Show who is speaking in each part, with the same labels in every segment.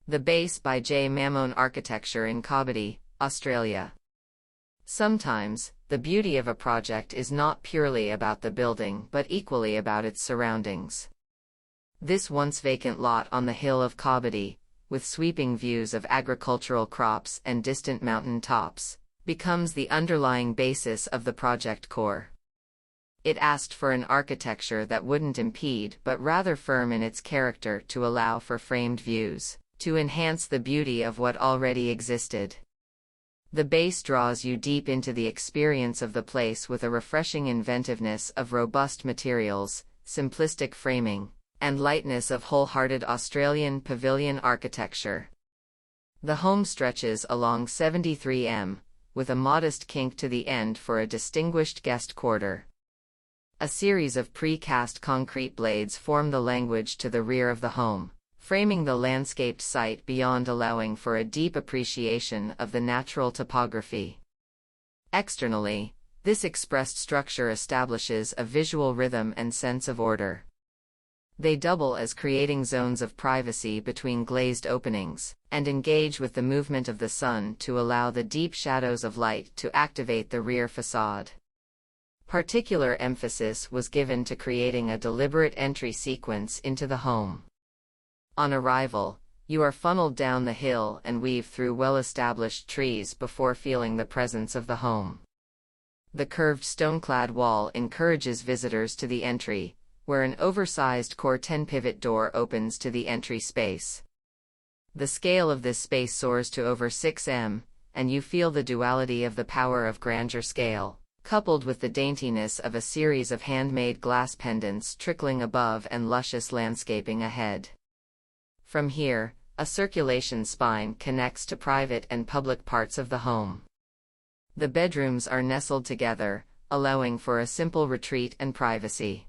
Speaker 1: The Base by J. Mammone Architecture in Cobbitty, Australia. Sometimes, the beauty of a project is not purely about the building but equally about its surroundings. This once-vacant lot on the hill of Cobbitty, with sweeping views of agricultural crops and distant mountain tops, becomes the underlying basis of the project core. It asked for an architecture that wouldn't impede but rather firm in its character to allow for framed views, to enhance the beauty of what already existed. The base draws you deep into the experience of the place with a refreshing inventiveness of robust materials, simplistic framing, and lightness of wholehearted Australian pavilion architecture. The home stretches along 73 m, with a modest kink to the end for a distinguished guest quarter. A series of pre-cast concrete blades form the language to the rear of the home, framing the landscaped site beyond, allowing for a deep appreciation of the natural topography. Externally, this expressed structure establishes a visual rhythm and sense of order. They double as creating zones of privacy between glazed openings, and engage with the movement of the sun to allow the deep shadows of light to activate the rear facade. Particular emphasis was given to creating a deliberate entry sequence into the home. On arrival, you are funneled down the hill and weave through well-established trees before feeling the presence of the home. The curved stone-clad wall encourages visitors to the entry, where an oversized core 10 pivot door opens to the entry space. The scale of this space soars to over 6 m, and you feel the duality of the power of grandeur scale, coupled with the daintiness of a series of handmade glass pendants trickling above and luscious landscaping ahead. From here, a circulation spine connects to private and public parts of the home. The bedrooms are nestled together, allowing for a simple retreat and privacy.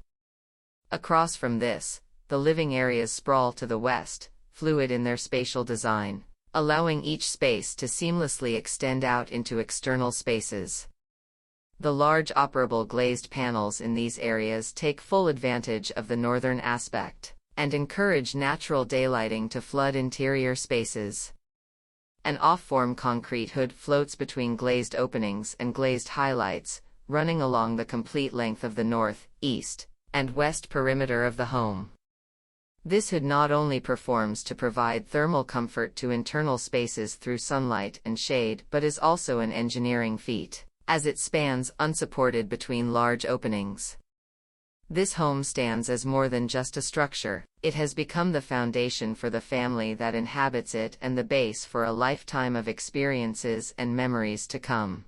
Speaker 1: Across from this, the living areas sprawl to the west, fluid in their spatial design, allowing each space to seamlessly extend out into external spaces. The large operable glazed panels in these areas take full advantage of the northern aspect, and encourage natural daylighting to flood interior spaces. An off-form concrete hood floats between glazed openings and glazed highlights, running along the complete length of the north, east, and west perimeter of the home. This hood not only performs to provide thermal comfort to internal spaces through sunlight and shade but is also an engineering feat, as it spans unsupported between large openings. This home stands as more than just a structure. It has become the foundation for the family that inhabits it and the base for a lifetime of experiences and memories to come.